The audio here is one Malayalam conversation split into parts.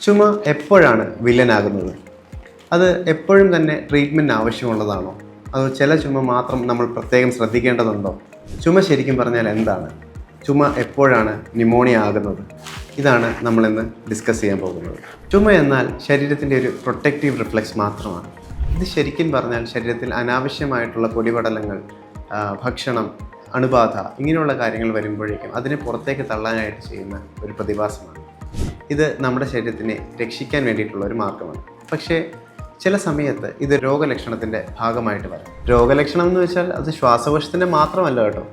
ചുമ എപ്പോഴാണ് വില്ലനാകുന്നത്? അത് എപ്പോഴും തന്നെ ട്രീറ്റ്മെൻറ്റ് ആവശ്യമുള്ളതാണോ? അതോ ചില ചുമ മാത്രം നമ്മൾ പ്രത്യേകം ശ്രദ്ധിക്കേണ്ടതുണ്ടോ? ചുമ ശരിക്കും പറഞ്ഞാൽ എന്താണ്? ചുമ എപ്പോഴാണ് ന്യൂമോണിയ ആകുന്നത്? ഇതാണ് നമ്മളിന്ന് ഡിസ്കസ് ചെയ്യാൻ പോകുന്നത്. ചുമ എന്നാൽ ശരീരത്തിൻ്റെ ഒരു പ്രൊട്ടക്റ്റീവ് റിഫ്ലെക്സ് മാത്രമാണ്. ഇത് ശരിക്കും പറഞ്ഞാൽ ശരീരത്തിൽ അനാവശ്യമായിട്ടുള്ള പൊടിപടലങ്ങൾ, ഭക്ഷണം, അണുബാധ ഇങ്ങനെയുള്ള കാര്യങ്ങൾ വരുമ്പോഴേക്കും അതിനെ പുറത്തേക്ക് തള്ളാനായിട്ട് ചെയ്യുന്ന ഒരു പ്രതിഭാസമാണ്. ഇത് നമ്മുടെ ശരീരത്തിനെ രക്ഷിക്കാൻ വേണ്ടിയിട്ടുള്ള ഒരു മാർഗമാണ്. പക്ഷേ ചില സമയത്ത് ഇത് രോഗലക്ഷണത്തിൻ്റെ ഭാഗമായിട്ട് വരാം. രോഗലക്ഷണം എന്ന് വെച്ചാൽ അത് ശ്വാസകോശത്തിൻ്റെ മാത്രമല്ല കേട്ടോ.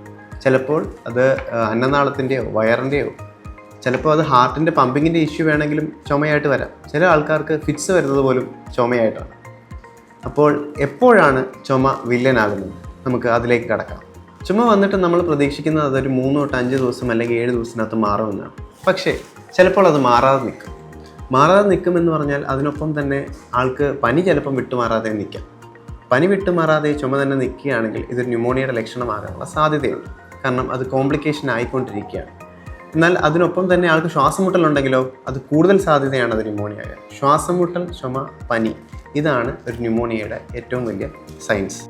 ചിലപ്പോൾ അത് അന്നനാളത്തിൻ്റെയോ വയറിൻ്റെയോ, ചിലപ്പോൾ അത് ഹാർട്ടിൻ്റെ പമ്പിങ്ങിൻ്റെ ഇഷ്യൂ വേണമെങ്കിലും ചുമയായിട്ട് വരാം. ചില ആൾക്കാർക്ക് ഫിറ്റ്സ് വരുന്നത് പോലും ചുമയായിട്ടാണ്. അപ്പോൾ എപ്പോഴാണ് ചുമ വില്ലനാകുന്നത്? നമുക്ക് അതിലേക്ക് കടക്കാം. ചുമ വന്നിട്ട് നമ്മൾ പ്രതീക്ഷിക്കുന്നത് അതൊരു 3 തൊട്ട് 5 ദിവസം അല്ലെങ്കിൽ 7 ദിവസത്തിനകത്ത് മാറുമെന്നാണ്. പക്ഷേ ചിലപ്പോൾ അത് മാറാതെ നിൽക്കുമെന്ന് പറഞ്ഞാൽ അതിനൊപ്പം തന്നെ ആൾക്ക് പനി ചിലപ്പം വിട്ടുമാറാതെ നിൽക്കാം. പനി വിട്ടുമാറാതെ ചുമ തന്നെ നിൽക്കുകയാണെങ്കിൽ ഇത് ന്യൂമോണിയയുടെ ലക്ഷണമാകാനുള്ള സാധ്യതയുണ്ട്. കാരണം അത് കോംപ്ലിക്കേഷൻ ആയിക്കൊണ്ടിരിക്കുകയാണ്. എന്നാൽ അതിനൊപ്പം തന്നെ ആൾക്ക് ശ്വാസമുട്ടലുണ്ടെങ്കിലോ അത് കൂടുതൽ സാധ്യതയാണ് അത് ന്യൂമോണിയ ആകാൻ. ശ്വാസമുട്ടൽ, ചുമ, പനി ഇതാണ് ഒരു ന്യൂമോണിയയുടെ ഏറ്റവും വലിയ സൈൻസ്.